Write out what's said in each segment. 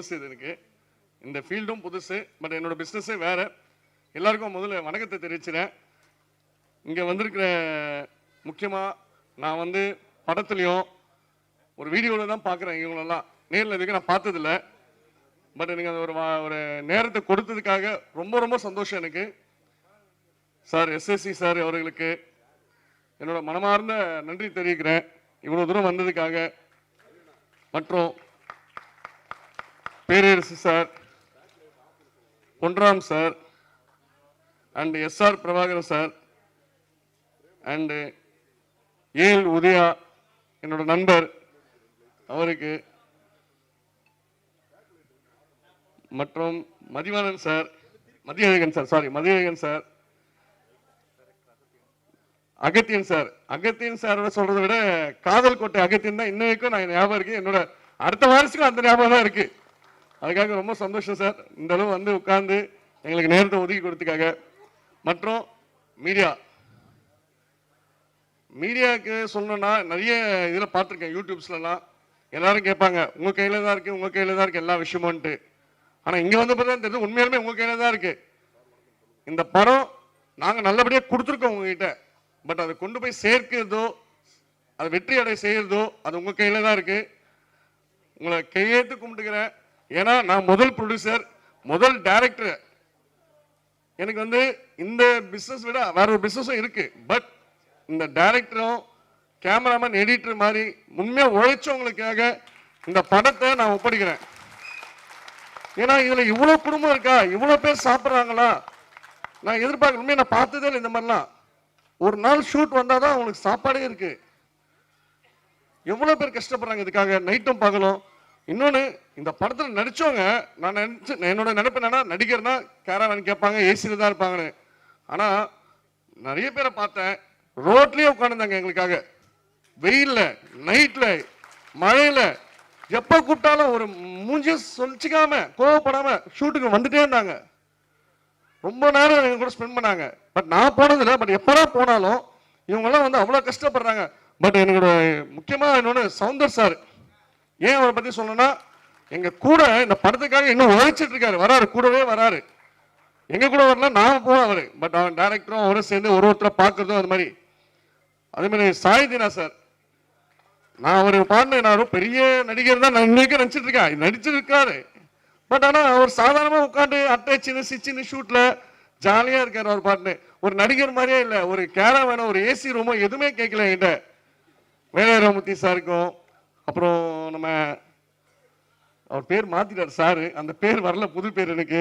புதுசு இது எனக்கு, இந்த ஃபீல்டும் புதுசு. பட் என்னோட பிஸ்னஸே வேறு. எல்லாருக்கும் முதல்ல வணக்கத்தை தெரிவிச்சுறேன். இங்கே வந்திருக்கிற முக்கியமாக நான் வந்து படத்துலையும் ஒரு வீடியோவில் தான் பார்க்குறேன். இவங்களெல்லாம் நேரில் இதுக்கு நான் பார்த்ததில்ல. பட் எனக்கு அந்த ஒரு நேரத்தை கொடுத்ததுக்காக ரொம்ப ரொம்ப சந்தோஷம் எனக்கு. சார் எஸ்எஸ்சி சார் அவர்களுக்கு என்னோட மனமார்ந்த நன்றி தெரிவிக்கிறேன் இவ்வளோ தூரம் வந்ததுக்காக. மற்றும் Perarasu sir, Ponram sir and SR Prabhakaran sir and L Udhaya என்னோட நண்பர் அவருக்கு, மற்றும் Mathivanan sir, Mathiyazhagan sir, Agathiyan sir. Agathiyan sir சொல்றதை விட காதல் கோட்டை அகத்தியன் தான் இன்ன வரைக்கும் நான் ஞாபகம் இருக்கு. என்னோட அடுத்த வாரத்துக்கும் அந்த ஞாபகம் தான் இருக்கு. அதுக்காக ரொம்ப சந்தோஷம் சார், இந்த அளவு வந்து உட்கார்ந்து எங்களுக்கு நேரத்தை ஒதுக்கி கொடுத்ததுக்காக. மற்றும் மீடியாவுக்கு சொல்லணும்னா நிறைய இதில் பார்த்துருக்கேன், யூடியூப்ஸ்லாம் எல்லாரும் கேட்பாங்க உங்கள் கையில் தான் இருக்குது, உங்கள் கையில் தான் இருக்குது எல்லா விஷயமும்ன்ட்டு. ஆனால் இங்கே வந்து பார்த்தா தெரியுது உண்மையாலுமே உங்கள் கையில் தான் இருக்குது. இந்த படம் நாங்கள் நல்லபடியாக கொடுத்துருக்கோம் உங்ககிட்ட. பட் அதை கொண்டு போய் சேர்க்கிறதோ அதை வெற்றி அடை செய்கிறதோ அது உங்கள் கையில் தான் இருக்குது. உங்களை கையெழுத்து கும்பிட்டுக்கிறேன். ஏன்னா நான் முதல் ப்ரொடியூசர், முதல் டைரக்டர். எனக்கு வந்து இந்த பிஸ்னஸ் விட வேற ஒரு பிஸ்னஸும் இருக்குது. பட் இந்த டைரக்டரும் கேமராமேன் எடிட்டர் மாதிரி உண்மையாக உழைச்சவங்களுக்காக இந்த படத்தை நான் ஒப்படைக்கிறேன். ஏன்னா இதில் இவ்வளோ குடும்பம் இருக்கா, இவ்வளோ பேர் சாப்பிட்றாங்களா, நான் எதிர்பார்க்க உண்மையை நான் பார்த்ததே இல்லை. இந்த மாதிரிலாம் ஒரு நாள் ஷூட் வந்தால் தான் அவங்களுக்கு சாப்பாடே இருக்கு. எவ்வளோ பேர் கஷ்டப்படுறாங்க இதுக்காக, நைட்டும் பகலும். இன்னொன்று, இந்த படத்தில் நடித்தவங்க நான் என்னோட நினைப்பு என்னன்னா, நடிகர்னா கேரவன் கேட்பாங்க, ஏசியில் தான் இருப்பாங்கன்னு. ஆனால் நிறைய பேரை பார்த்தேன் ரோட்லேயே உட்காந்துருந்தாங்க எங்களுக்காக. வெயிலில், நைட்டில், மழையில், எப்போ கூப்பிட்டாலும் ஒரு மூஞ்சியை சொல்லிச்சிக்காம கோவப்படாமல் ஷூட்டுக்கு வந்துட்டே இருந்தாங்க. ரொம்ப நேரம் எங்க கூட ஸ்பெண்ட் பண்ணாங்க. பட் நான் போனதில்லை. பட் எப்போதான் போனாலும் இவங்கெல்லாம் வந்து அவ்வளோ கஷ்டப்படுறாங்க. பட் என்னோட முக்கியமாக இன்னொன்று சவுந்தர் சார், ஏன் அவரை பற்றி சொல்லணும்னா, எங்கள் கூட இந்த படத்துக்காக இன்னும் உழைச்சிட்டு இருக்காரு. வராரு, கூடவே வராரு. எங்கள் கூட வரல, நான் போவேன் அவர். பட் அவன் டேரக்டரும் அவரும் சேர்ந்து ஒருத்தரை பார்க்குறதும் அது மாதிரி. அதே மாதிரி சாய்தினா சார், நான் அவர் பாடின நான் பெரிய நடிகர் தான் நான் இன்னைக்கு நினச்சிட்டு இருக்கேன், நடிச்சிருக்காரு. பட் ஆனால் அவர் சாதாரணமாக உட்காந்து அட்டாச்சின்னு சிச்சின்னு ஷூட்டில் ஜாலியாக இருக்கார். அவர் பாட்டுன்னு ஒரு நடிகர் மாதிரியே இல்லை. ஒரு கேரவேனோ ஒரு ஏசி ரூமோ எதுவுமே கேட்கல என்கிட்ட. வேலைராமூர்த்தி சாருக்கும், அப்புறம் நம்ம அவர் பேர் மாற்றிட்டார் சார், அந்த பேர் வரல, புது பேர் எனக்கு,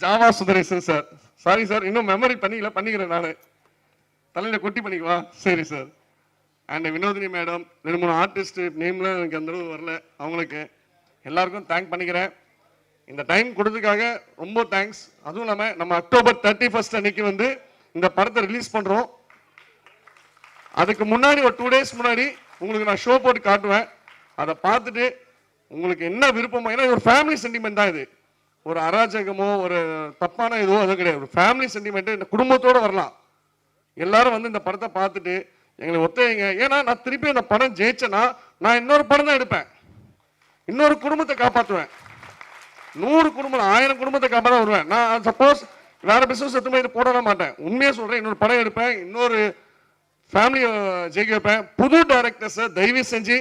Java Sundaresan sir. Sorry sir, இன்னும் மெமரி பண்ணிக்கிறேன் நான், தலையில் கொட்டி பண்ணிக்குவா. சரி sir. And Vinodhini madam, 2-3 artist நேம்லாம் எனக்கு அந்த அளவு வரல. அவங்களுக்கு எல்லாருக்கும் தேங்க் பண்ணிக்கிறேன். இந்த டைம் கொடுத்ததுக்காக ரொம்ப தேங்க்ஸ். அதுவும் இல்லாமல் நம்ம அக்டோபர் 31 அன்னைக்கு வந்து இந்த படத்தை ரிலீஸ் பண்ணுறோம். அதுக்கு முன்னாடி ஒரு 2 days முன்னாடி உங்களுக்கு நான் ஷோ போட்டு காட்டுவேன். அதை பார்த்துட்டு உங்களுக்கு என்ன விருப்பமோ, ஏன்னா ஒரு ஃபேமிலி சென்டிமெண்ட் தான் இது. ஒரு அராஜகமோ ஒரு தப்பான இதுவோ அதுவும் கிடையாது. ஒரு ஃபேமிலி சென்டிமெண்ட்டு, இந்த குடும்பத்தோடு வரலாம். எல்லாரும் வந்து இந்த படத்தை பார்த்துட்டு எங்களை ஒத்துழைங்க. ஏன்னா நான் திருப்பி இந்த படம் ஜெயிச்சேன்னா நான் இன்னொரு படம் தான் எடுப்பேன், இன்னொரு குடும்பத்தை காப்பாற்றுவேன். 100 குடும்பம் 1000 குடும்பத்தை காப்பாற்ற வருவேன். நான் சப்போஸ் வேற பிசினஸ் எதுவுமே இது போட மாட்டேன். உண்மையாக சொல்கிறேன், இன்னொரு படம் எடுப்பேன், இன்னொரு ஃபேமிலியை ஜெயிக்க வைப்பேன். புது டைரக்டர்ஸை தயவு செஞ்சு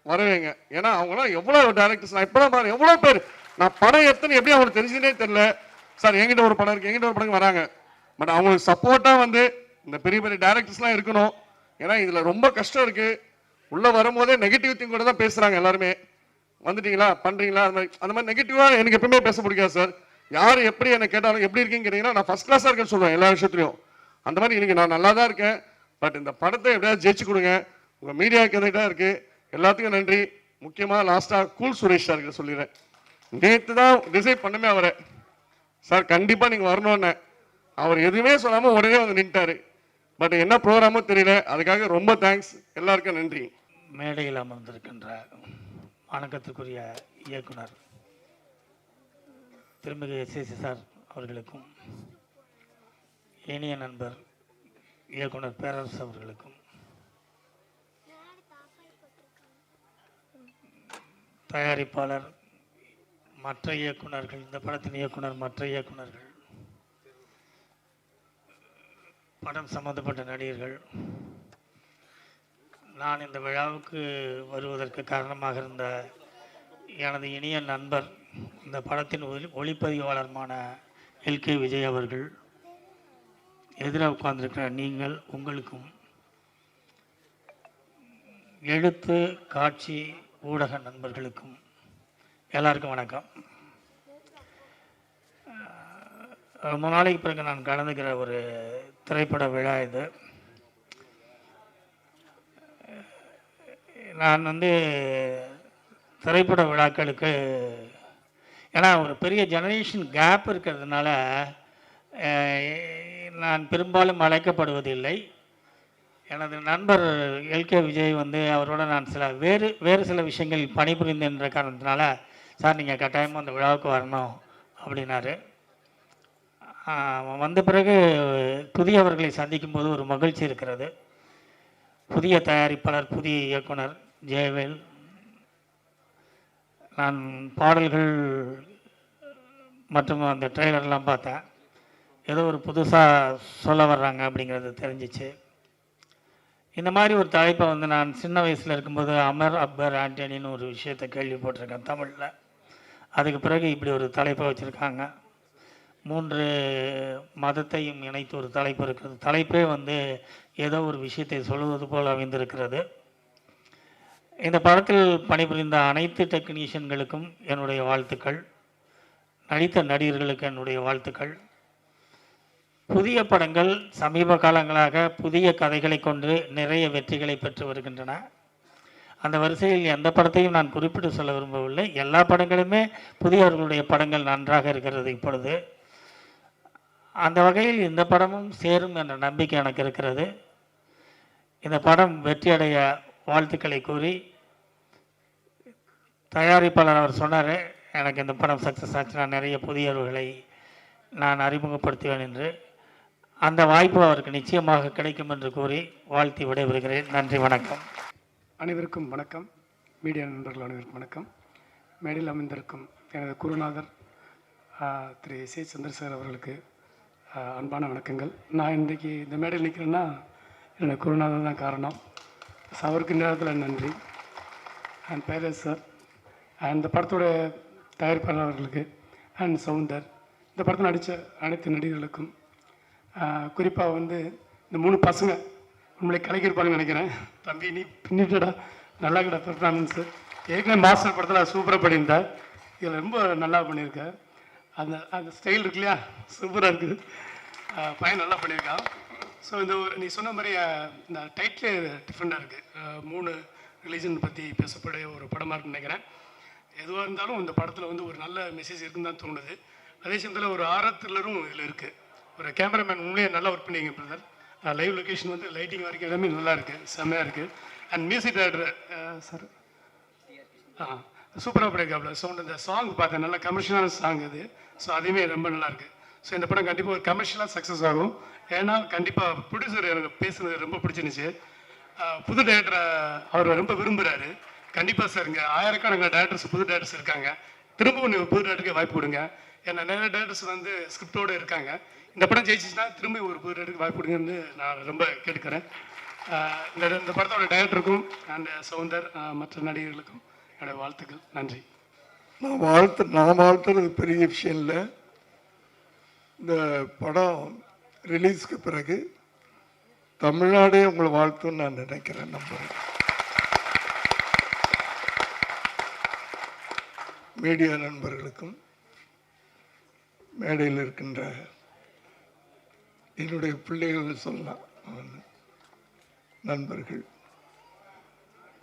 வரவேங்க. ஏன்னா அவங்களாம் எவ்வளோ டைரக்டர்ஸ், நான் இப்போ தான் பாருங்க எவ்வளோ பேர் நான் படம் எடுத்துன்னு எப்படி அவங்களுக்கு தெரிஞ்சுனே தெரியல. சார் எங்கிட்ட ஒரு படம் இருக்குது, எங்கிட்ட ஒரு படம் வராங்க. பட் அவங்களுக்கு சப்போர்ட்டாக வந்து இந்த பெரிய பெரிய டைரக்டர்ஸ்லாம் இருக்கணும். ஏன்னா இதில் ரொம்ப கஷ்டம் இருக்குது. உள்ளே வரும்போதே நெகட்டிவ் திங் கூட தான் பேசுகிறாங்க எல்லாருமே. வந்துட்டீங்களா, பண்ணுறீங்களா, அந்த மாதிரி நெகட்டிவாக எனக்கு எப்பவுமே பேச பிடிக்காது சார். யார் எப்படி என்னை கேட்டாலும் எப்படி இருக்கீங்கன்னு கேட்டிங்கன்னா நான் ஃபஸ்ட் கிளாஸாக இருக்கேன்னு சொல்லுவேன் எல்லா விஷயத்துலையும். அந்த மாதிரி இன்னைக்கு நான் நல்லா தான் இருக்கேன். பட் இந்த படத்தை எப்படியாவது ஜெயிச்சு கொடுங்க. உங்கள் மீடியாவுக்கு எதிராக இருக்குது. எல்லாத்துக்கும் நன்றி. முக்கியமாக லாஸ்ட்டாக கூல் சுரேஷ் சார் கிட்ட சொல்லிடுறேன். நேற்று தான் டிசைட் பண்ணுமே அவரை, சார் கண்டிப்பாக நீங்கள் வரணும்னு. அவர் எதுவுமே சொல்லாமல் உடனே வந்து நின்ட்டாரு. பட் என்ன ப்ரோக்ராமோ தெரியல. அதுக்காக ரொம்ப தேங்க்ஸ். எல்லாருக்கும் நன்றி. மேடையில் அமர்ந்திருக்கின்ற வணக்கத்திற்குரிய இயக்குனர் திருமிகு எஸ்எஸ்சி சார் அவர்களுக்கும், இனிய நண்பர் இயக்குனர் பேரரசு அவர்களுக்கும், தயாரிப்பாளர், மற்ற இயக்குனர்கள், இந்த படத்தின் இயக்குனர், மற்ற இயக்குனர்கள், படம் சம்பந்தப்பட்ட நடிகர்கள், நான் இந்த விழாவுக்கு வருவதற்கு காரணமாக இருந்த எனது இனிய நண்பர், இந்த படத்தின் ஒளிப்பதிவாளருமான எல்கே விஜய் அவர்கள், எதிராக உட்கார்ந்திருக்கிற நீங்கள், உங்களுக்கும், எழுத்து, காட்சி, ஊடக நண்பர்களுக்கும் எல்லாருக்கும் வணக்கம். ரொம்ப நாளைக்கு பிறகு நான் கலந்துக்கிற ஒரு திரைப்பட விழா இது. நான் திரைப்பட விழாக்களுக்கு, ஏன்னா ஒரு பெரிய ஜெனரேஷன் கேப் இருக்கிறதுனால நான் பெரும்பாலும் அழைக்கப்படுவதில்லை. எனது நண்பர் எல்கே விஜய் அவரோட நான் வேறு சில விஷயங்கள் பணிபுரிந்தேன்ற காரணத்தினால, சார் நீங்கள் கட்டாயமாக அந்த விழாவுக்கு வரணும் அப்படின்னாரு. வந்த பிறகு புதியவர்களை சந்திக்கும் போது ஒரு மகிழ்ச்சி இருக்கிறது. புதிய தயாரிப்பாளர், புதிய இயக்குனர் ஜெயவேல். நான் பாடல்கள் மற்றும் அந்த ட்ரெய்லர்லாம் பார்த்தேன். ஏதோ ஒரு புதுசாக சொல்ல வர்றாங்க அப்படிங்கிறது தெரிஞ்சிச்சு. இந்த மாதிரி ஒரு தலைப்பை நான் சின்ன வயசில் இருக்கும்போது அமர் அக்பர் ஆண்டனின்னு ஒரு விஷயத்தை கேள்விப்பட்டிருக்கேன் தமிழில். அதுக்கு பிறகு இப்படி ஒரு தலைப்பை வச்சுருக்காங்க. 3 மதத்தையும் இணைத்து ஒரு தலைப்பு இருக்கிறது. தலைப்பே ஏதோ ஒரு விஷயத்தை சொல்லுவது போல் அமைந்திருக்கிறது. இந்த படத்தில் பணிபுரிந்த அனைத்து டெக்னீஷியன்களுக்கும் என்னுடைய வாழ்த்துக்கள். நடித்த நடிகர்களுக்கு என்னுடைய வாழ்த்துக்கள். புதிய படங்கள் சமீப காலங்களாக புதிய கதைகளை கொண்டு நிறைய வெற்றிகளை பெற்று வருகின்றன. அந்த வரிசையில் எந்த படத்தையும் நான் குறிப்பிட்டு சொல்ல விரும்பவில்லை. எல்லா படங்களுமே புதியவர்களுடைய படங்கள் நன்றாக இருக்கிறது இப்பொழுது. அந்த வகையில் இந்த படமும் சேரும் என்ற நம்பிக்கை எனக்கு இருக்கிறது. இந்த படம் வெற்றியடைய வாழ்த்துக்களை கூறி, தயாரிப்பாளர் அவர் சொன்னார், எனக்கு இந்த படம் சக்ஸஸ் ஆச்சுன்னா நிறைய புதியவர்களை நான் அறிமுகப்படுத்துவேன் என்று. அந்த வாய்ப்பு அவருக்கு நிச்சயமாக கிடைக்கும் என்று கூறி வாழ்த்தி விடைபெறுகிறேன். நன்றி, வணக்கம். அனைவருக்கும் வணக்கம். மீடியா நண்பர்கள் அனைவருக்கும் வணக்கம். மேடையில் அமைந்திருக்கும் எனது குருநாதர் திரு எஸ். சந்திரசேகர் அவர்களுக்கு அன்பான வணக்கங்கள். நான் இன்றைக்கி இந்த மேடையில் நிற்கிறேன்னா என்னோடய குருநாதர் தான் காரணம். அவருக்கு நேரத்தில் நன்றி. அண்ட் பேரஸ் சார், இந்த படத்தோட தயாரிப்பாளர் அவர்களுக்கு, அண்ட் சவுந்தர், இந்த படத்தில் நடித்த அனைத்து நடிகர்களுக்கும், குறிப்பாக இந்த 3 பசங்க உண்மையிலே கலக்கியிருப்பாங்கன்னு நினைக்கிறேன். தம்பி நீ பின்னிட்டடா, நல்லா கிட்ட பெர்ஃபார்மன்ஸு. ஏற்கனவே மாஸ்டர் படத்தில் சூப்பராக பண்ணியிருந்தார். இதில் ரொம்ப நல்லா பண்ணியிருக்கேன். அந்த ஸ்டைல் இருக்கு இல்லையா, சூப்பராக இருக்குது. பையன் நல்லா பண்ணியிருக்கான். ஸோ நீ சொன்ன மாதிரி இந்த டைட்டிலே டிஃப்ரெண்ட்டாக இருக்குது. 3 ரிலீஜன் பற்றி பேசப்பட ஒரு படமாக இருக்குன்னு நினைக்கிறேன். எதுவாக இருந்தாலும் இந்த படத்தில் ஒரு நல்ல மெசேஜ் இருக்குன்னு தான் தோணுது. அதே சமயத்தில் ஒரு ஆரத் த்ரில்லரும் இதில் இருக்குது. ஒரு கேமராமேன் உண்மையே நல்லா ஒர்க் பண்ணிங்க பிரதர். லைவ் லொக்கேஷன் லைட்டிங் வரைக்கும் எல்லாமே நல்லா இருக்குது, செம்மையாக இருக்குது. அண்ட் மியூசிக் டைரக்டர் சார் சூப்பராக பண்ணியிருக்காப்புல. சவுண்ட் இந்த சாங் பார்த்தேன், நல்லா கமர்ஷியலான சாங் இது. ஸோ அதுவுமே ரொம்ப நல்லாயிருக்கு. ஸோ இந்த படம் கண்டிப்பாக ஒரு கமர்ஷியலாக சக்ஸஸ் ஆகும். ஏன்னா கண்டிப்பாக ப்ரொடியூசர் எனக்கு பேசுனது ரொம்ப பிடிச்சிருந்துச்சு. புது டேரக்டரை அவர் ரொம்ப விரும்புகிறாரு. கண்டிப்பாக சார், இங்கே ஆயிரக்கணக்கான டேரக்டர்ஸ், புது டேரக்டர்ஸ் இருக்காங்க. திரும்பவும் நீங்கள் புது டேரக்டருக்கு வாய்ப்பு கொடுங்க. ஏன்னா நிறைய டேரக்டர்ஸ் ஸ்கிரிப்டோடு இருக்காங்க. இந்த படம் ஜெயிச்சிச்சுன்னா திரும்பி ஒரு புது டேரக்டருக்கு வாய்ப்பு கொடுங்கன்னு நான் ரொம்ப கேட்டுக்கிறேன். இந்த படத்தோட டைரக்டருக்கும் அண்ட் சவுந்தர் மற்ற நடிகர்களுக்கும் என்னுடைய வாழ்த்துக்கள். நன்றி. நான் வாழ்த்துறது பெரிய விஷயம் இல்லை. இந்த படம் ரிலீஸ்க்கு பிறகு தமிழ்நாடே உங்களை வாழ்த்துன்னு நான் நினைக்கிறேன், நம்புறேன். மீடியா நண்பர்களுக்கும் மேடையில் இருக்கின்ற என்னுடைய பிள்ளைகள் சொல்லலாம், நண்பர்கள்,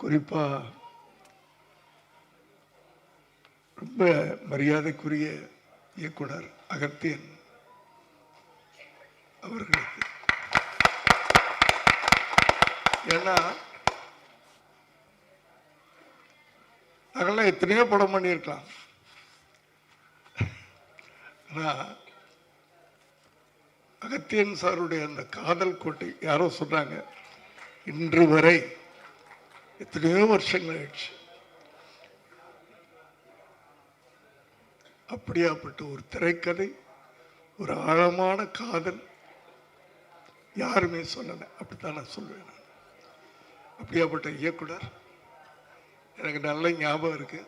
குறிப்பாக ரொம்ப மரியாதைக்குரிய இயக்குனர் அகத்தியன் அவர்களுக்கு. ஏன்னா நாங்கள்லாம் எத்தனையோ படம் பண்ணியிருக்கலாம். ஆனால் அகத்தியன் சாருடைய அந்த காதல் கோட்டை, யாரோ சொன்னாங்க, இன்று வரை எத்தனையோ வருஷங்கள் ஆயிடுச்சு, அப்படியாப்பட்ட ஒரு திரைக்கதை, ஒரு ஆழமான காதல் யாருமே சொல்லலை. அப்படித்தான் நான் சொல்வேன். நான் அப்படியாப்பட்ட இயக்குனர் எனக்கு நல்ல ஞாபகம் இருக்கு.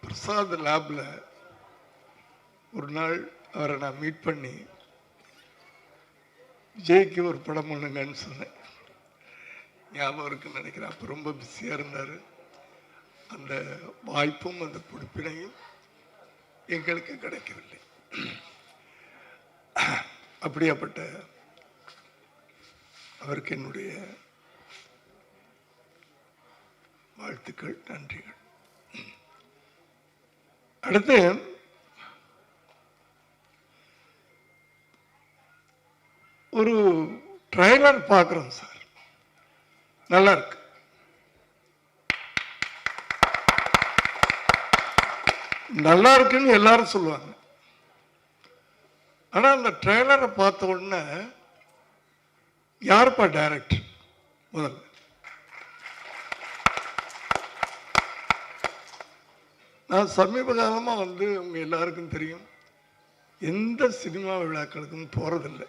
பிரசாத் லேப்ல ஒரு நாள் அவரை நான் மீட் பண்ணி விஜய்க்கு ஒரு படம் பண்ணுங்கன்னு சொன்னேன். ஞாபகம் இருக்குன்னு நினைக்கிறேன். அப்போ ரொம்ப பிஸியாக இருந்தார். அந்த வாய்ப்பும் அந்த பொறுப்பினையும் எங்களுக்கு கிடைக்கவில்லை. அப்படியாப்பட்ட அவருக்கு என்னுடைய வாழ்த்துக்கள், நன்றிகள். அடுத்து ஒரு ட்ரைலர் பார்க்குறோம் சார், நல்லா இருக்கு. நல்லா இருக்குன்னு எல்லாரும் சொல்லுவாங்க. ஆனா அந்த ட்ரெய்லரை பார்த்த உடனே யாருப்பா டைரக்டர்? முதல்ல நான் சமீப காலமா உங்க எல்லாருக்கும் தெரியும், எந்த சினிமா விழாக்களுக்கும் போறதில்லை.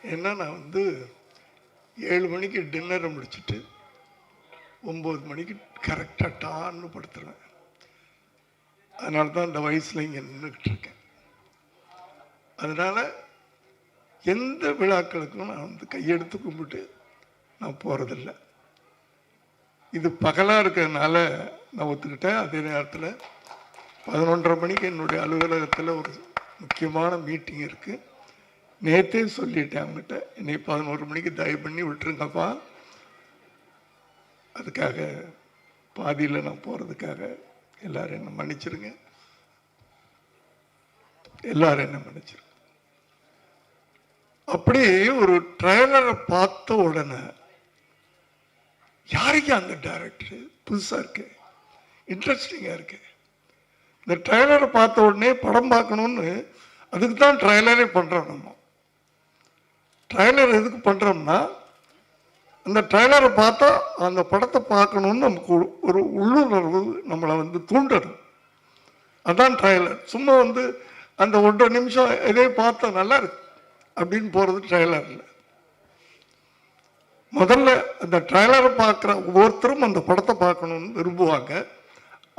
ஏன்னா நான் 7 மணிக்கு டின்னரை முடிச்சுட்டு 9 மணிக்கு கரெக்டாக டான்னு படுத்துருவேன். அதனால தான் இந்த வயசுல இங்கே நின்றுக்கிட்டு இருக்கேன். அதனால எந்த விழாக்களுக்கும் நான் கையெடுத்து கும்பிட்டு நான் போறதில்லை. இது பகலாக இருக்கிறதுனால நான் ஒத்துக்கிட்டேன். அதே நேரத்தில் 11:30 மணிக்கு என்னுடைய அலுவலகத்தில் ஒரு முக்கியமான மீட்டிங் இருக்கு. நேற்றே சொல்லிட்டேன் அவங்ககிட்ட, என்னை 11 மணிக்கு தயவு பண்ணி விட்டுருங்கப்பா. அதுக்காக பாதியில் நான் போகிறதுக்காக எல்லாரும் என்ன மன்னிச்சிருங்க, எல்லாரும் என்ன மன்னிச்சிருங்க. அப்படி ஒரு ட்ரெய்லரை பார்த்த உடனே யாருக்கு அந்த டைரக்டர் புதுசா இருக்கு, இன்ட்ரெஸ்டிங்கா இருக்கு. இந்த ட்ரெய்லரை பார்த்த உடனே படம் பார்க்கணும்னு, அதுக்கு தான் ட்ரெய்லரே பண்றோம். நம்ம ட்ரெய்லர் எதுக்கு பண்றோம்னா, அந்த ட்ரெய்லரை பார்த்தா அந்த படத்தை பார்க்கணும்னு நமக்கு ஒரு உள்ளுணர்வு நம்மளை தூண்டணும். அதான் ட்ரெய்லர். சும்மா அந்த 1.5 நிமிஷம் இதே பார்த்தா நல்லா இருக்கு அப்படின்னு போறது ட்ரெய்லர் இல்லை. முதல்ல அந்த ட்ரெய்லரை பார்க்குற ஒவ்வொருத்தரும் அந்த படத்தை பார்க்கணும்னு விரும்புவாங்க.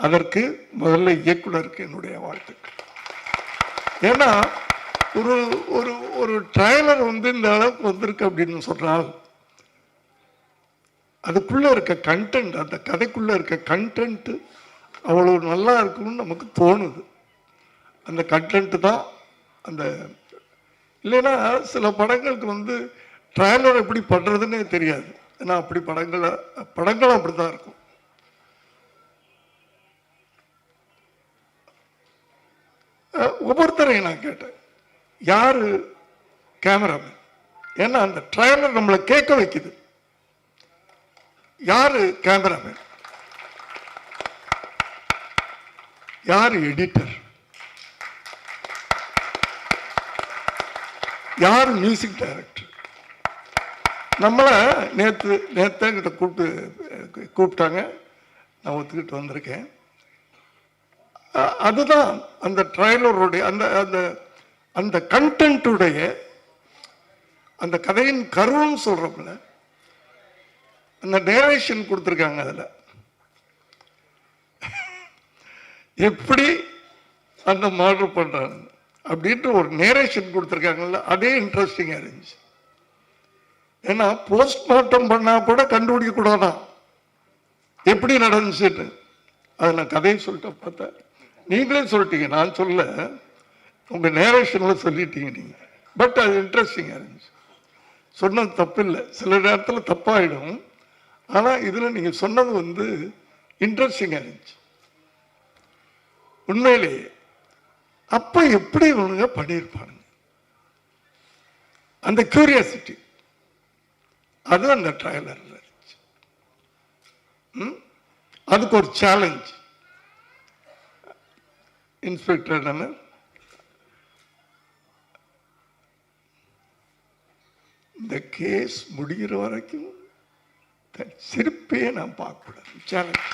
அதற்கு முதல்ல இயக்குனருக்கு என்னுடைய வாழ்த்துக்கள். ஏன்னா ஒரு ஒரு ஒரு ட்ரெய்லர் இந்த அளவுக்கு வந்திருக்கு அப்படின்னு சொன்னால், அதுக்குள்ள இருக்க கண்டென்ட், அந்த கதைக்குள்ள இருக்க கண்டென்ட் அவ்வளவு நல்லா இருக்குன்னு நமக்கு தோணுது. அந்த கண்டென்ட் தான் அந்த, இல்லைன்னா சில படங்களுக்கு ட்ரெய்லர் எப்படி பண்றதுன்னே தெரியாது. ஏன்னா அப்படி படங்கள் அப்படித்தான் இருக்கும். ஒவ்வொருத்தரையும் நான் கேட்டேன், யாரு கேமராமேன்? ஏன்னா அந்த ட்ரெய்லர் நம்மளை கேட்க வைக்குது. யாரு கேமராமேன்? யாரு எடிட்டர்? யாரு மியூசிக் டைரக்டர்? நம்மள நேத்து கூப்பிட்டாங்க, நான் ஒத்துக்கிட்டு வந்திருக்கேன். அதுதான் அந்த ட்ரெய்லருடைய அந்த அந்த அந்த கண்டென்ட்டுடைய அந்த கதையின் கருன்னு சொல்றோம்ல, அந்த நேரேஷன் கொடுத்துருக்காங்க. அதுல எப்படி அந்த மர்டர் பண்றாங்க அப்படின்ற ஒரு நேரேஷன் கொடுத்துருக்காங்கல்ல, அதே இன்ட்ரெஸ்டிங்கா இருந்துச்சு. ஏன்னா போஸ்ட்மார்ட்டம் பண்ணா கூட கண்டுபிடிக்க கூடாதான் எப்படி நடந்துச்சுட்டு. அதை நான் கதையை சொல்லிட்டு பார்த்தா, நீங்களே சொல்லிட்டீங்க, நான் சொல்ல, உங்க நேரேஷன்ல சொல்லிட்டீங்க நீங்க. பட் அது இன்ட்ரெஸ்டிங்கா இருந்துச்சு. சொன்னது தப்பு இல்லை, சில நேரத்தில் தப்பாயிடும். ஆனா இதுல நீங்க சொன்னது இன்ட்ரெஸ்டிங்கா இருந்துச்சு உண்மையிலேயே. அப்ப எப்படி இவனுங்க பண்ணியிருப்பானுங்க, அந்த கியூரியாசிட்டி, அது அந்த ட்ரெய்லர்ல இருந்துச்சு. அதுக்கு ஒரு சேலஞ்ச். இன்ஸ்பெக்டர் இந்த கேஸ் முடிகிற வரைக்கும் சிரிப்பே நான் பார்க்க கூடாது. சேலஞ்ச்.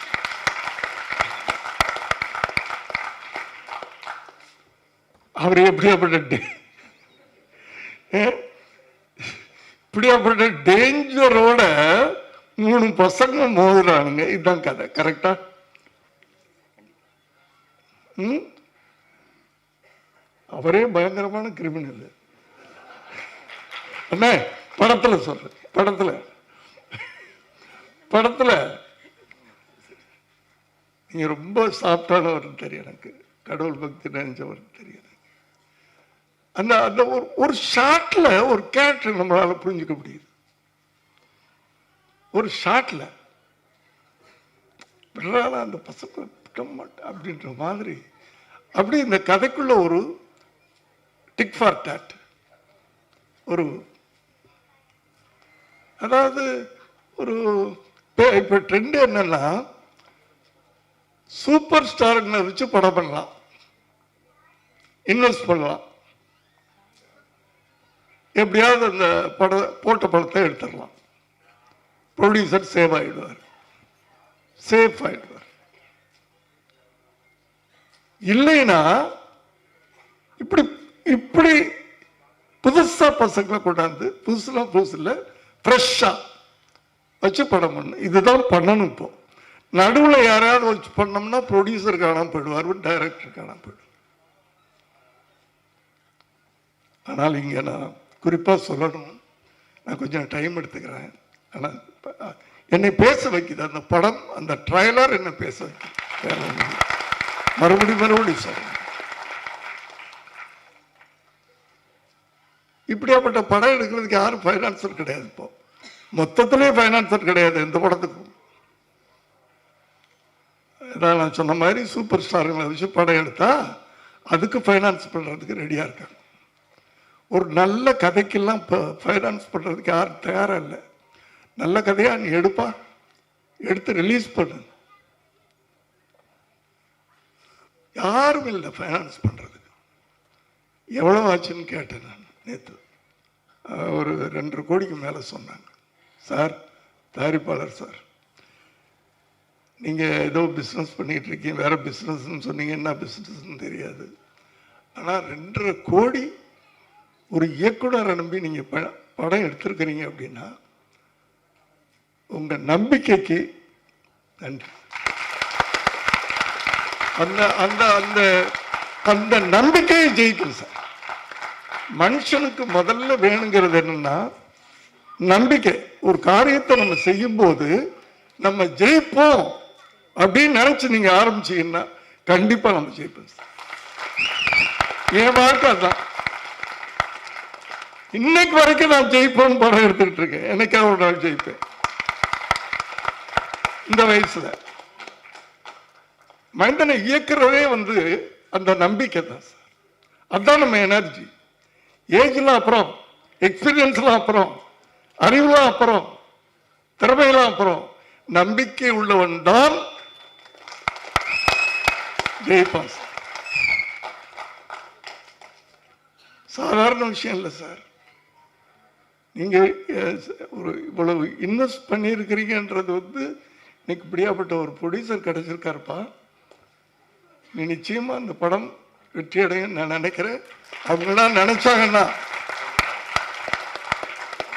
அவர் இப்படியாப்பட்ட டேஞ்சரோட 3 பசங்க மோதுறானுங்க. இதுதான் கதை. கரெக்டா? அவரே பயங்கரமான கிரிமினல். அண்ணே, படத்துல சொல்றேன், படத்துல நீங்க ரொம்ப சாஃப்டானவர் தெரியும் எனக்கு, கடவுள் பக்தி நினைச்சவர் தெரியும். அந்த அந்த ஒரு ஷாட்ல ஒரு கேரக்டர் நம்மளால புரிஞ்சுக்க முடியுது. ஒரு ஷாட்ல அந்த பசங்க அப்படின்ற மாதிரி அப்படி இந்த கதைக்குள்ள ஒரு டிக் ஃபார் டேட், ஒரு அதாவது ஒரு இப்ப ட்ரெண்ட் என்னன்னா சூப்பர் ஸ்டாருங்களை வச்சு படம் பண்ணலாம், இன்வெஸ்ட் பண்ணலாம், எப்படியாவது அந்த போட்ட படத்தை எடுத்துடலாம், ப்ரொடியூசர் சேஃப் ஆயிடுவார். இல்லைன்னா இப்படி இப்படி புதுசா பசங்களை கொண்டாந்து புதுசுல ஃப்ரெஷ்ஷா வச்சு படம் பண்ணணும். இதுதான் பண்ணணும். இப்போ நடுவில் யாராவது வச்சு பண்ணோம்னா ப்ரொடியூசர் காணாம போயிடுவார், டைரக்டர் காணாம போயிடுவார். ஆனால் இங்க நான் குறிப்பா சொல்லணும், நான் கொஞ்சம் டைம் எடுத்துக்கிறேன். ஆனால் என்னை பேச வைக்குது அந்த படம், அந்த ட்ரைலர் என்ன பேச வைக்குது. மறுபடியும் சார், இப்படியாப்பட்ட படம் எடுக்கிறதுக்கு யாரும் ஃபைனான்சர் கிடையாது. இப்போ மொத்தத்திலே ஃபைனான்சர் கிடையாது எந்த படத்துக்கும். இதான் நான் சொன்ன மாதிரி சூப்பர் ஸ்டாருங்களை வச்சு படம் எடுத்தா அதுக்கு ஃபைனான்ஸ் பண்றதுக்கு ரெடியா இருக்காங்க. ஒரு நல்ல கதைக்கெல்லாம் ஃபைனான்ஸ் பண்றதுக்கு யாரும் தயாரா இல்லை. நல்ல கதையா நீ எடுப்பா, எடுத்து ரிலீஸ் பண்ணு. யாரும் இல்லை ஃபைனான்ஸ் பண்றதுக்கு. எவ்வளவு ஆச்சுன்னு கேட்டேன் நான் நேற்று. ஒரு 2.5 கோடிக்கு மேல சொன்னாங்க. சார், தயாரிப்பாளர் சார், நீங்க ஏதோ பிஸ்னஸ் பண்ணிட்டு இருக்கீங்க, வேற பிஸ்னஸ் சொன்னீங்க, என்ன பிஸ்னஸ் தெரியாது. ஆனா 2.5 கோடி ஒரு இயக்குனரை நம்பி நீங்க படம் எடுத்திருக்கிறீங்க அப்படின்னா உங்க நம்பிக்கைக்கு நன்றி. அந்த அந்த அந்த அந்த நம்பிக்கையை ஜெயிக்கும் சார். மனுஷனுக்கு முதல்ல வேணுங்கிறது என்னன்னா நம்பிக்கை. ஒரு காரியத்தை நம்ம செய்யும் போது நம்ம ஜெயிப்போம் அப்படின்னு நினைச்சு நீங்க ஆரம்பிச்சீங்கன்னா கண்டிப்பா நம்ம ஜெயிப்போம் சார். என் வாழ்க்கை தான். இன்னைக்கு வரைக்கும் நான் ஜெயிப்போம் படம் எடுத்துட்டு இருக்கேன். என்னைக்காவது ஒரு நாள் ஜெயிப்பேன். இந்த வயசுல மனிதனை இயக்குறதே அந்த நம்பிக்கை தான் சார். அதுதான் நம்ம எனர்ஜி. ஏஜ்லாம் அப்புறம், எக்ஸ்பீரியன்ஸ்லாம் அப்புறம், அறிவுலாம் அப்புறம், திறமையெல்லாம் அப்புறம், நம்பிக்கை உள்ளவன் தான் ஜெயிப்பான் சார். சாதாரண விஷயம் இல்லை சார். நீங்க ஒரு இவ்வளவு இன்வெஸ்ட் பண்ணியிருக்கிறீங்கன்றது இன்னைக்கு இப்படியாப்பட்ட ஒரு ப்ரொடியூசர் கிடைச்சிருக்காருப்பா. நீ நிச்சயமா அந்த படம் வெற்றி அடையும் நான் நினைக்கிறேன். அவங்களாம் நினைச்சாங்கன்னா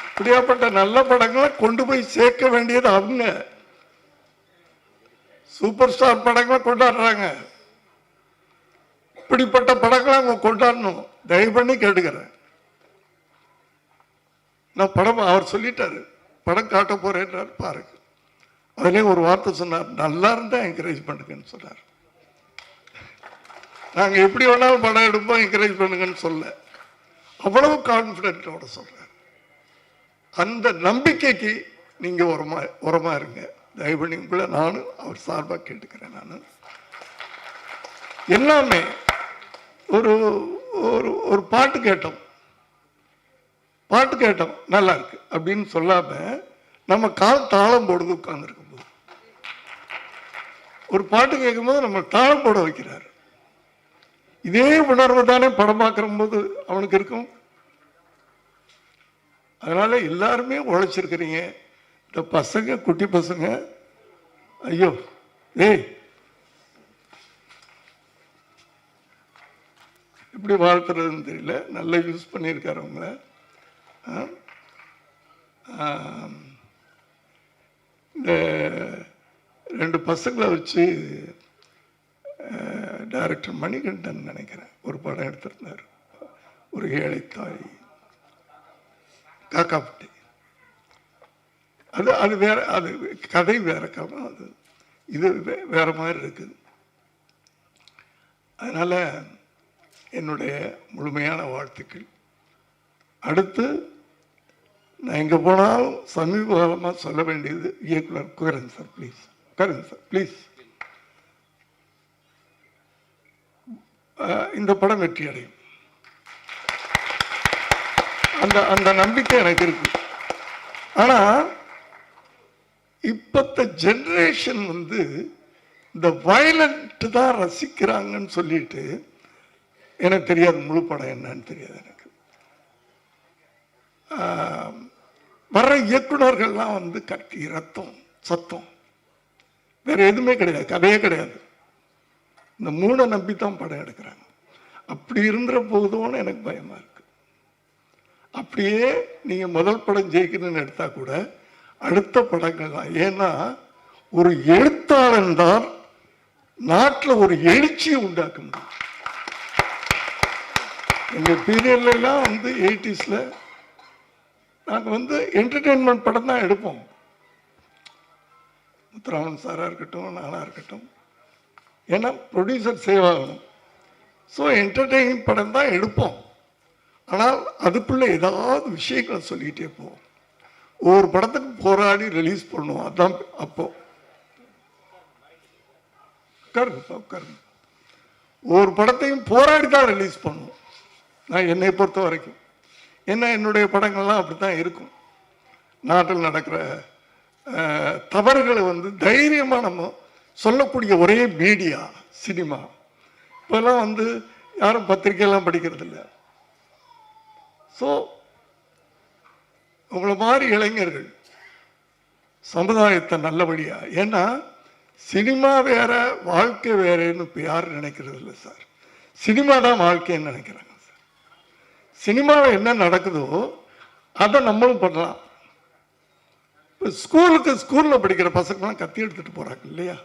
இப்படியாப்பட்ட நல்ல படங்களை கொண்டு போய் சேர்க்க வேண்டியது அவங்க. சூப்பர் ஸ்டார் படங்களை கொண்டாடுறாங்க, இப்படிப்பட்ட படங்களை அவங்க கொண்டாடணும். தயவு பண்ணி கேட்டுக்கிறேன். நான் படம் அவர் சொல்லிட்டாரு, படம் காட்ட போறேன்றாரு பாருங்க. அதுலேயே ஒரு வார்த்தை சொன்னார், நல்லா இருந்தா என்கரேஜ் பண்ணுங்கன்னு சொன்னார். நாங்க எப்படி வேணாலும் படம் எடுப்போம், என்கரேஜ் பண்ணுங்கன்னு சொல்ல, அவ்வளவு கான்பிடென்டோட சொல்றாரு. அந்த நம்பிக்கைக்கு நீங்க உரமா இருங்க. தயவு பண்ணி உங்களை நானும் அவர் சார்பாக கேட்டுக்கிறேன். நான் எல்லாமே ஒரு ஒரு பாட்டு கேட்டோம் நல்லா இருக்கு அப்படின்னு சொல்லாம நம்ம தாளம் போடுறது உட்கார்ந்துருக்கும் போது, ஒரு பாட்டு கேட்கும்போது நம்ம தாளம் போட வைக்கிறாரு. இதே உணர்வு தானே படம் பார்க்கிற போது அவனுக்கு இருக்கும். அதனால எல்லாருமே உழைச்சிருக்கிறீங்க. இந்த பசங்க, குட்டி பசங்க, ஐயோ எப்படி வாழ்த்துறதுன்னு தெரியல. நல்லா யூஸ் பண்ணியிருக்காரு அவங்கள. இந்த 2 பசங்களை வச்சு டைரக்டர் மணிகண்டன் நினைக்கிறேன் ஒரு படம் எடுத்திருந்தார். ஒரு ஏழை தாய், காக்காப்பட்டி. அது வேற, அது கதை வேற காலம், அது இது வேற மாதிரி இருக்குது. அதனால என்னுடைய முழுமையான வாழ்த்துக்கள். அடுத்து நான் எங்கே போனாலும் சமீப காலமாக சொல்ல வேண்டியது இயக்குனர் உட்காருங்க சார் ப்ளீஸ், உட்காருங்க சார் ப்ளீஸ். இந்த படம் வெற்றி அடையும், அந்த நம்பிக்கை எனக்கு இருக்கு. ஆனால் இப்பத்த ஜென்ரேஷன் இந்த வயலண்ட் தான் ரசிக்கிறாங்கன்னு சொல்லிட்டு, எனக்கு தெரியாது முழு படம் என்னன்னு தெரியாது எனக்கு. வர்ற இயக்குனர்கள்லாம் கத்தி ரத்தம் சத்தம் வேற எதுவுமே கிடையாது, கதையே கிடையாது. இந்த 3 நம்பித்தான் படம் எடுக்கிறாங்க. அப்படி இருந்துற போதும்னு எனக்கு பயமா இருக்கு. அப்படியே நீங்க முதல் படம் ஜெயிக்கணும்னு எடுத்தா கூட அடுத்த படங்கள் தான். ஏன்னா ஒரு எழுத்தாளன் தான் நாட்டில் ஒரு எழுச்சியை உண்டாக்க முடியும். எங்க பீரியட்ல எல்லாம் 80s நாங்கள் என்டர்டெயின்மெண்ட் படம் தான் எடுப்போம். முத்துராமன் சாரா இருக்கட்டும், நானா இருக்கட்டும். ஏன்னா ப்ரொடியூசர் சேவ் ஆகணும். ஸோ என்டர்டெயின் படம் தான் எடுப்போம். ஆனால் அதுக்குள்ள ஏதாவது விஷயங்களை சொல்லிகிட்டே போவோம். ஒவ்வொரு படத்துக்கு போராடி ரிலீஸ் பண்ணுவோம். அதான் அப்போ உட்காருங்க. ஒவ்வொரு படத்தையும் போராடி தான் ரிலீஸ் பண்ணுவோம். நான் என்னை பொறுத்த வரைக்கும் என்ன, என்னுடைய படங்கள்லாம் அப்படித்தான் இருக்கும். நாட்டில் நடக்கிற தவறுகளை தைரியமாக நம்ம சொல்லக்கூடிய ஒரே மீடியா சினிமா. இப்போல்லாம் யாரும் பத்திரிகையெல்லாம் படிக்கிறது இல்லை. ஸோ உங்களை மாதிரி இளைஞர்கள் சமுதாயத்தை நல்லபடியா, ஏன்னா சினிமா வேற வாழ்க்கை வேறேன்னு இப்போ யாரும் நினைக்கிறது இல்லை சார். சினிமா தான் வாழ்க்கைன்னு நினைக்கிறாங்க சார். சினிமாவில் என்ன நடக்குதோ அதை நம்மளும் பண்ணலாம். இப்போ ஸ்கூலில் படிக்கிற பசங்களாம் கத்தி எடுத்துட்டு போறாங்க இல்லையா?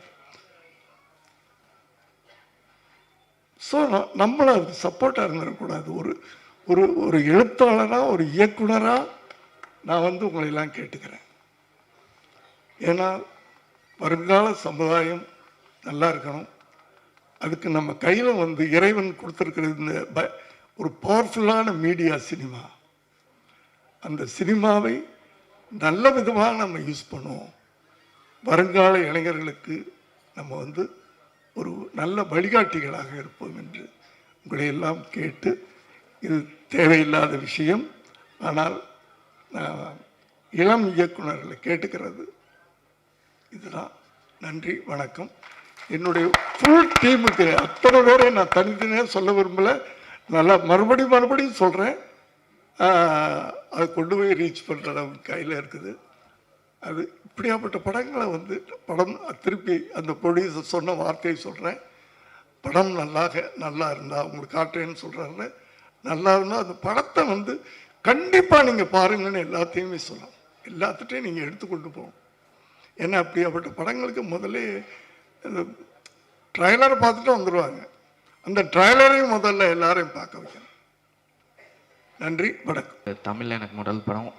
ஸோ நம்மள அதுக்கு சப்போர்ட்டாக இருந்துடக்கூடாது. ஒரு எழுத்தாளராக, ஒரு இயக்குனராக நான் உங்களை எல்லாம் கேட்டுக்கிறேன். ஏன்னா வருங்கால சமுதாயம் நல்லா இருக்கணும். அதுக்கு நம்ம கையில் இறைவன் கொடுத்துருக்கிறது இந்த ஒரு பவர்ஃபுல்லான மீடியா சினிமா. அந்த சினிமாவை நல்ல விதமாக நம்ம யூஸ் பண்ணுவோம். வருங்கால இளைஞர்களுக்கு நம்ம ஒரு நல்ல வழிகாட்டிகளாக இருப்போம் என்று உங்களை எல்லாம் கேட்டு, இது தேவையில்லாத விஷயம். ஆனால் நான் இளம் இயக்குனர்களை கேட்டுக்கிறது இதுதான். நன்றி, வணக்கம். என்னுடைய ஃபுல் டீமுக்கு அத்தனை பேரை நான் தனித்தனியாக சொல்ல விரும்பலை. நல்லா மறுபடியும் சொல்கிறேன். அதை கொண்டு போய் ரீச் பண்ணுற அளவுக்கு கையில் இருக்குது. அது இப்படியாப்பட்ட படங்களை படம் திருப்பி அந்த ப்ரொடியூசர் சொன்ன வார்த்தையை சொல்கிறேன். படம் நல்லா இருந்தால் உங்களுக்கு காட்டுறேன்னு சொல்கிறாருல, நல்லா இருந்தால் அந்த படத்தை கண்டிப்பாக நீங்கள் பாருங்கன்னு எல்லாத்தையுமே சொல்லலாம். எல்லாத்துட்டையும் நீங்கள் எடுத்துக்கொண்டு போகணும். ஏன்னா அப்படியாப்பட்ட படங்களுக்கு முதல்ல இந்த ட்ரைலரை பார்த்துட்டு வந்துடுவாங்க. அந்த ட்ரைலரையும் முதல்ல எல்லாரையும் பார்க்க வைக்கணும். நன்றி, வணக்கம். தமிழில் எனக்கு முதல் படம்.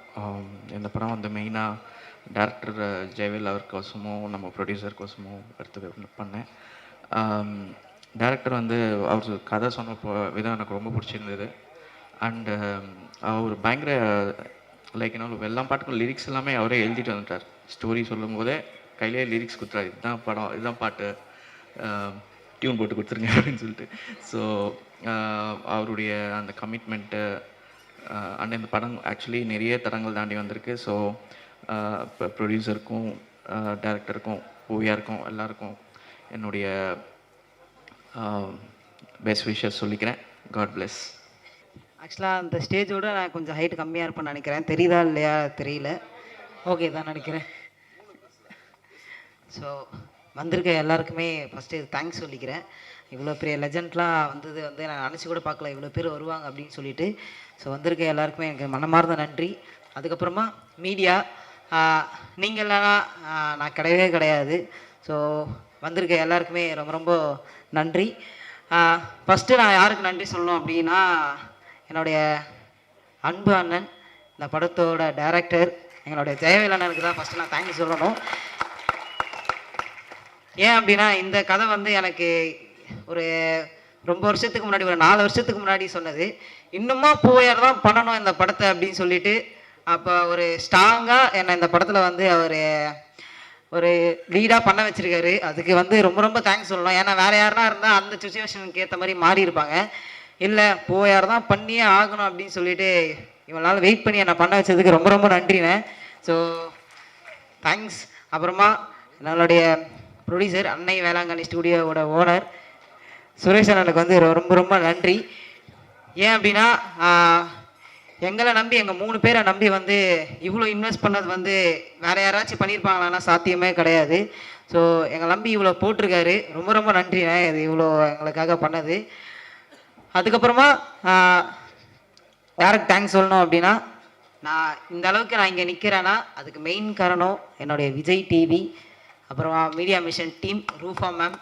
இந்த படம் மெயினாக டேரக்டர் ஜெயவேல் அவருக்கோசமும் நம்ம ப்ரொடியூசருக்கோசமும் எடுத்து பண்ணேன். டேரக்டர் அவர் கதை சொன்ன விதம் எனக்கு ரொம்ப பிடிச்சிருந்தது. அண்டு அவர் பயங்கர எல்லா பாட்டுக்கும் லிரிக்ஸ் எல்லாமே அவரே எழுதிட்டு வந்துட்டார். ஸ்டோரி சொல்லும் போதே கையிலே லிரிக்ஸ் கொடுத்துறாரு. இதுதான் படம், இதுதான் பாட்டு, டியூன் போட்டு கொடுத்துருங்க அப்படின்னு சொல்லிட்டு. ஸோ அவருடைய அந்த கமிட்மெண்ட்டு அண்ட் இந்த படம் ஆக்சுவலி நிறைய தரங்கள் தாண்டி வந்திருக்கு. ஸோ இப்போ ப்ரொடியூசருக்கும் டைரக்டருக்கும் ஓவியாருக்கும் எல்லாருக்கும் என்னுடைய பெஸ்ட் விஷஸ் சொல்லிக்கிறேன். God bless. ஆக்சுவலாக அந்த ஸ்டேஜோட நான் கொஞ்சம் ஹைட் கம்மியாக இருப்பேன்னு நினைக்கிறேன். தெரியுதா இல்லையா தெரியல. ஓகே தான் நினைக்கிறேன். ஸோ வந்திருக்க எல்லாருக்குமே ஃபஸ்ட்டு தேங்க்ஸ் சொல்லிக்கிறேன். இவ்வளோ பெரிய லெஜண்ட்லாம் வந்தது வந்து நான் நினச்சி கூட பார்க்கல, இவ்வளோ பேர் வருவாங்க அப்படின்னு சொல்லிட்டு. ஸோ வந்திருக்க எல்லாருக்குமே எனக்கு மனமார்ந்த நன்றி. அதுக்கப்புறமா மீடியா, நீங்கள் இல்லைனா நான் கிடையவே கிடையாது. ஸோ வந்திருக்க எல்லாருக்குமே ரொம்ப ரொம்ப நன்றி. ஃபஸ்ட்டு நான் யாருக்கு நன்றி சொல்லணும் அப்படின்னா, என்னுடைய அன்பு அண்ணன், இந்த படத்தோட டைரக்டர் எங்களுடைய ஜெயவேல் அண்ணனுக்கு தான் ஃபஸ்ட்டு நான் தேங்க்ஸ் சொல்லணும். ஏன் அப்படின்னா, இந்த கதை வந்து எனக்கு ஒரு ரொம்ப வருஷத்துக்கு முன்னாடி, ஒரு 4 வருஷத்துக்கு முன்னாடி சொன்னது. இன்னுமா பூவையார் தான் பண்ணணும் இந்த படத்தை அப்படின்னு சொல்லிட்டு, அப்போ ஒரு ஸ்ட்ராங்காக என்னை இந்த படத்தில் வந்து அவர் ஒரு லீடாக பண்ண வச்சுருக்காரு. அதுக்கு வந்து ரொம்ப ரொம்ப தேங்க்ஸ் சொல்லணும். ஏன்னா வேறு யாருனா இருந்தால் அந்த சுச்சுவேஷனுக்கு ஏற்ற மாதிரி மாறி இருப்பாங்க. இல்லை, பூவையார் தான் பண்ணியே ஆகணும் அப்படின்னு சொல்லிட்டு இவனால் வெயிட் பண்ணி என்னை பண்ண வச்சதுக்கு ரொம்ப ரொம்ப நன்றிண்ணே. So thanks. அப்புறமா நம்மளுடைய ப்ரொடியூசர் அன்னை வேளாங்கண்ணி ஸ்டூடியோவோட ஓனர் சுரேஷ் அண்ணனுக்கு வந்து ரொம்ப ரொம்ப நன்றி. ஏன் அப்படின்னா, எங்களை நம்பி, எங்கள் 3 பேரை நம்பி வந்து இவ்வளோ இன்வெஸ்ட் பண்ணது வந்து வேறு யாராச்சும் பண்ணியிருப்பாங்களான்னா சாத்தியமே கிடையாது. ஸோ எங்களை நம்பி இவ்வளோ போட்டிருக்காரு. ரொம்ப ரொம்ப நன்றிண்ணே, இது இவ்வளோ எங்களுக்காக பண்ணது. அதுக்கப்புறமா யாருக்கு தேங்க்ஸ் சொல்லணும் அப்படின்னா, நான் இந்த அளவுக்கு நான் இங்கே நிற்கிறேன்னா அதுக்கு மெயின் காரணம் என்னுடைய விஜய் டிவி, அப்புறமா மீடியா மிஷன் டீம், ரூஃபா மேம்,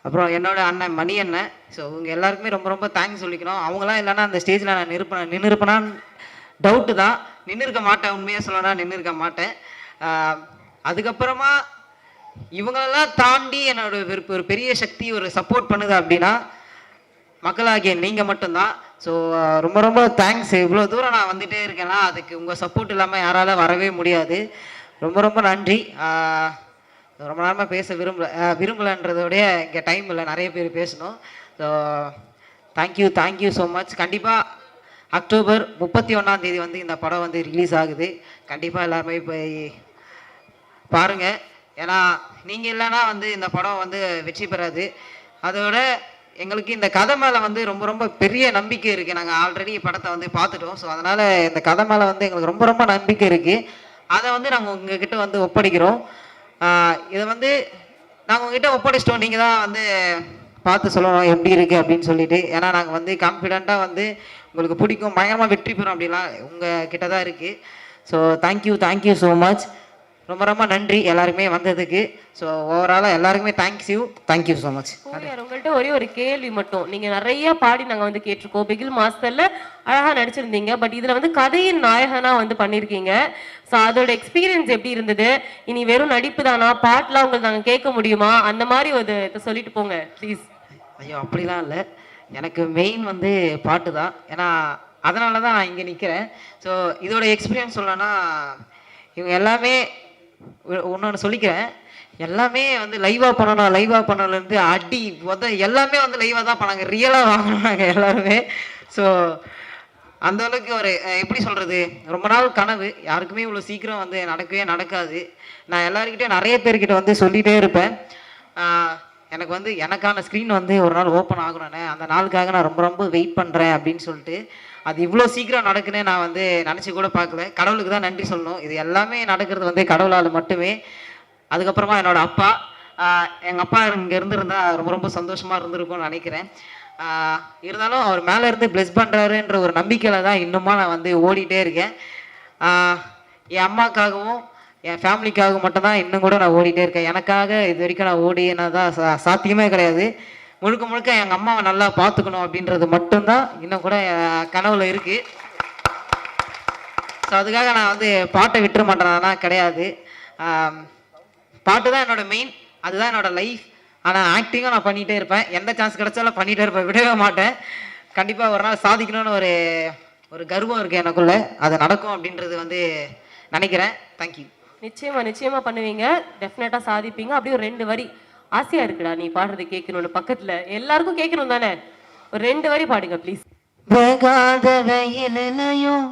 அப்புறம் என்னோட அண்ணன் மணி அண்ணன். ஸோ இவங்க எல்லாருக்குமே ரொம்ப ரொம்ப தேங்க்ஸ் சொல்லிக்கணும். அவங்களாம் இல்லைன்னா அந்த ஸ்டேஜில் நான் நின்றுருப்பேனான்னு டவுட்டு தான். நின்றுருக்க மாட்டேன், உண்மையாக சொல்லணும்னா நின்றுருக்க மாட்டேன். அதுக்கப்புறமா இவங்களெல்லாம் தாண்டி என்னோட ஒரு பெரிய சக்தி ஒரு சப்போர்ட் பண்ணுது அப்படின்னா மக்களாகிய நீங்கள் மட்டும்தான். ஸோ ரொம்ப ரொம்ப தேங்க்ஸ். இவ்வளோ தூரம் நான் வந்துகிட்டே இருக்கேன்னா அதுக்கு உங்கள் சப்போர்ட் இல்லாமல் யாரால் வரவே முடியாது. ரொம்ப ரொம்ப நன்றி. ரொம்ப நேரமாக பேச விரும்பலைன்றதோடைய இங்கே டைம் இல்லை, நிறைய பேர் பேசணும். So thank you so much. கண்டிப்பாக அக்டோபர் 31 வந்து இந்த படம் வந்து ரிலீஸ் ஆகுது. கண்டிப்பாக எல்லாருமே போய் பாருங்கள். ஏன்னா நீங்கள் இல்லைன்னா வந்து இந்த படம் வந்து வெற்றி பெறாது. அதோட எங்களுக்கு இந்த கதை மேலே வந்து ரொம்ப ரொம்ப பெரிய நம்பிக்கை இருக்குது. நாங்கள் ஆல்ரெடி படத்தை வந்து பார்த்துட்டோம். ஸோ அதனால் இந்த கதை மேலே வந்து எங்களுக்கு ரொம்ப ரொம்ப நம்பிக்கை இருக்குது. அதை வந்து நாங்கள் உங்ககிட்ட வந்து ஒப்படைக்கிறோம். இதை வந்து நாங்கள் உங்ககிட்ட ஒப்படைச்சிட்டோம். நீங்கள் தான் வந்து பார்த்து சொல்லணும் எப்படி இருக்குது அப்படின்னு சொல்லிட்டு. ஏன்னா நாங்கள் வந்து கான்ஃபிடெண்ட்டாக வந்து உங்களுக்கு பிடிக்கும், பயங்கரமாக வெற்றி பெறும் அப்படிலாம் உங்கள் கிட்ட தான் இருக்குது. So thank you so much. ரொம்ப ரொம்ப நன்றி எல்லாருமே வந்ததுக்கு. ஸோ ஓவராலாக எல்லாருக்குமே தேங்க்யூ ஸோ மச். உங்கள்கிட்ட ஒரே ஒரு கேள்வி மட்டும். நீங்கள் நிறைய பாடி நாங்கள் வந்து கேட்டிருக்கோம். பிகில் மாஸ்டரில் அழகாக நடிச்சிருந்தீங்க. பட் இதில் வந்து கதையின் நாயகனாக வந்து பண்ணியிருக்கீங்க. ஸோ அதோட எக்ஸ்பீரியன்ஸ் எப்படி இருந்தது? இனி வெறும் நடிப்பு தானா? பாட்டெலாம் உங்களுக்கு நாங்கள் கேட்க முடியுமா? அந்த மாதிரி ஒரு இதை சொல்லிட்டு போங்க ப்ளீஸ். ஐயோ, அப்படிலாம் இல்லை. எனக்கு மெயின் வந்து பாட்டு தான். ஏன்னா அதனால தான் நான் இங்கே நிற்கிறேன். ஸோ இதோட எக்ஸ்பீரியன்ஸ் சொல்லணும்னா, இவங்க எல்லாமே ஒன்று சொல்லிக்கிறேன், எல்லாமே வந்து லைவாக பண்ணணும்லேருந்து அடி எல்லாமே வந்து லைவாக தான் பண்ணாங்க. ரியலாக வாங்கினாங்க எல்லாருமே. ஸோ அந்த அளவுக்கு ஒரு எப்படி சொல்கிறது, ரொம்ப நாள் கனவு. யாருக்குமே இவ்வளோ சீக்கிரம் வந்து நடக்காது. நான் எல்லாருக்கிட்டே நிறைய பேர்கிட்ட வந்து சொல்லிகிட்டே இருப்பேன், எனக்கு வந்து எனக்கான ஸ்க்ரீன் வந்து ஒரு நாள் ஓப்பன் ஆகணும்னே, அந்த நாளுக்காக நான் ரொம்ப ரொம்ப வெயிட் பண்ணுறேன் அப்படின்னு சொல்லிட்டு. அது இவ்வளோ சீக்கிரம் நடக்குன்னு நான் வந்து நினச்சி கூட பார்க்கல. கடவுளுக்கு தான் நன்றி சொல்லணும். இது எல்லாமே நடக்கிறது வந்து கடவுளால் மட்டுமே. அதுக்கப்புறமா என்னோடய அப்பா, எங்கள் அப்பா இங்கே இருந்திருந்தா ரொம்ப ரொம்ப சந்தோஷமாக இருந்திருக்கும்னு நினைக்கிறேன். இருந்தாலும் அவர் மேலே இருந்து ப்ளெஸ் பண்ணுறாருன்ற ஒரு நம்பிக்கையில் தான் இன்னுமா நான் வந்து ஓடிட்டே இருக்கேன். என் அம்மாக்காகவும் என் ஃபேமிலிக்காகவும் மட்டும்தான் இன்னும் கூட நான் ஓடிட்டே இருக்கேன். எனக்காக இது வரைக்கும் நான் ஓடினா தான் சாத்தியமே கிடையாது. முழுக்க முழுக்க எங்கள் அம்மாவை நல்லா பார்த்துக்கணும் அப்படின்றது மட்டும்தான் இன்னும் கூட கனவுல இருக்குது. ஸோ அதுக்காக நான் வந்து பாட்டை விட்டுற மாட்டேன்னா கிடையாது. பாட்டு தான் என்னோடய மெயின், அதுதான் என்னோடய லைஃப். ஆனால் ஆக்டிங்கும் நான் பண்ணிகிட்டே இருப்பேன். எந்த சான்ஸ் கிடைச்சாலும் பண்ணிகிட்டே இருப்பேன், விடவே மாட்டேன். கண்டிப்பாக ஒரு நாள் சாதிக்கணும்னு ஒரு கர்வம் இருக்குது எனக்குள்ளே. அது நடக்கும் அப்படின்றது வந்து நினைக்கிறேன். தேங்க்யூ. நிச்சயமாக பண்ணுவீங்க, டெஃபினட்டாக சாதிப்பீங்க. அப்படியே ஒரு 2 வரி ஆசையா இருக்குடா நீ பாடுறது கேட்கணும்னு, பக்கத்துல எல்லாருக்கும் கேட்கணும் தானே, ஒரு 2 வரி பாடுங்க ப்ளீஸ். வேகாத வெயிலையும்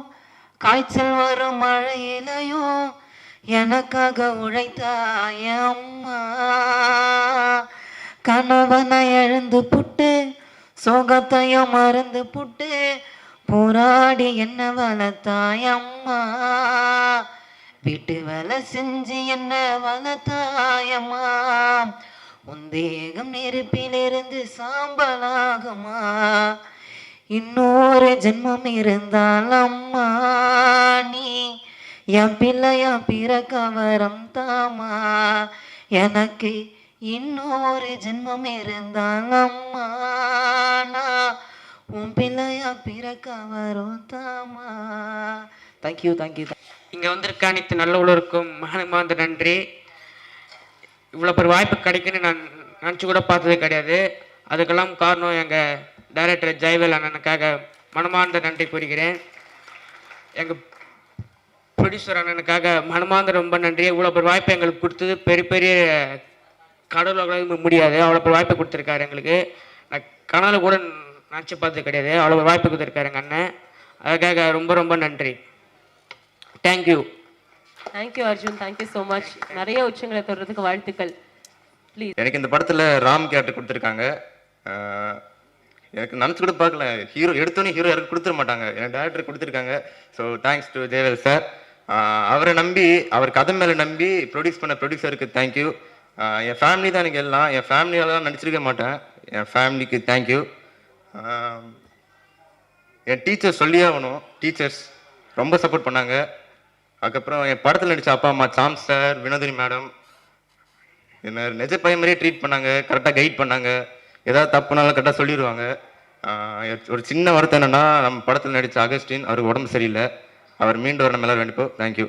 காய்ச்சல் வரும் மழையிலையும் எனக்காக உழைத்தாய அம்மா, கணவனை எழுந்து புட்டு சோகத்தையும் மறந்து புட்டு போராடி என்ன வளர்த்தாய அம்மா, வீட்டு வேலை செஞ்சு என்ன வளர்த்தாயம்மா, உன் தேகம் நெருப்பிலிருந்து சாம்பலாகுமா, இன்னொரு ஜென்மம் இருந்தால் அம்மா நீ என் பிள்ளையா பிறக்க வரம் தாமா, எனக்கு இன்னொரு ஜென்மம் இருந்தால் அம்மா நான் உன் பிள்ளையா பிறக்க வரும் தாமா. Thank you thank you. இங்கே வந்திருக்க அனைத்து நல்ல உள்ளவருக்கும் மனமார்ந்த நன்றி. இவ்வளோ பெரிய வாய்ப்பு கிடைக்குன்னு நான் நினச்சி கூட பார்த்தது கிடையாது. அதுக்கெல்லாம் காரணம் எங்கள் டைரக்டர் ஜெயவேல் அண்ணனுக்காக மனமார்ந்த நன்றி கூறுகிறேன். எங்கள் ப்ரொடியூசர் அண்ணனுக்காக மனமார்ந்த ரொம்ப நன்றி. இவ்வளோ பெரிய வாய்ப்பு எங்களுக்கு கொடுத்தது பெரிய பெரிய கடவுளாக முடியாது. அவ்வளோ பெரிய வாய்ப்பு கொடுத்துருக்காரு எங்களுக்கு. நான் கனவு கூட நினச்சி பார்த்தது கிடையாது. அவ்வளோ பெரிய வாய்ப்பு கொடுத்துருக்காரு எங்கள் அண்ணன். அதுக்காக ரொம்ப ரொம்ப நன்றி. Thank you. Thank you Arjun, thank you so much. நிறைய உச்சங்களை தொடுறதுக்கு வாழ்த்துக்கள். ப்ளீஸ். எனக்கு இந்த படத்தில் ராம் கேரக்டர் கொடுத்துருக்காங்க. எனக்கு நினச்சி கூட பார்க்கல, ஹீரோ எடுத்தோன்னே ஹீரோ யாருக்கு கொடுத்துட மாட்டாங்க, என் டேரக்டர் கொடுத்துருக்காங்க. So thanks to Jayavel sir. அவரை நம்பி, அவர் கதை மேலே நம்பி ப்ரொடியூஸ் பண்ண ப்ரொடியூசருக்கு தேங்க்யூ. என் ஃபேமிலி தான் எனக்கு எல்லாம். என் ஃபேமிலியாலாம் நடிச்சிருக்க மாட்டேன். என் ஃபேமிலிக்கு தேங்க்யூ. என் டீச்சர்ஸ் சொல்லியே ஆகணும். டீச்சர்ஸ் ரொம்ப சப்போர்ட் பண்ணாங்க. அதுக்கப்புறம் என் படத்தில் நடித்த அப்பா அம்மா சாம் சார், வினோதினி மேடம் என்ன நிஜ பையன் மாதிரியே ட்ரீட் பண்ணாங்க. கரெக்டாக கைட் பண்ணாங்க. ஏதாவது தப்புனாலும் கரெக்டாக சொல்லிடுவாங்க. ஒரு சின்ன வருத்தம் என்னென்னா, நம்ம படத்தில் நடித்த அகஸ்டின் அவருக்கு உடம்பு சரியில்லை. அவர் மீண்டும் வர நம்ம எல்லாரும் வேண்டிப்போம். தேங்க்யூ.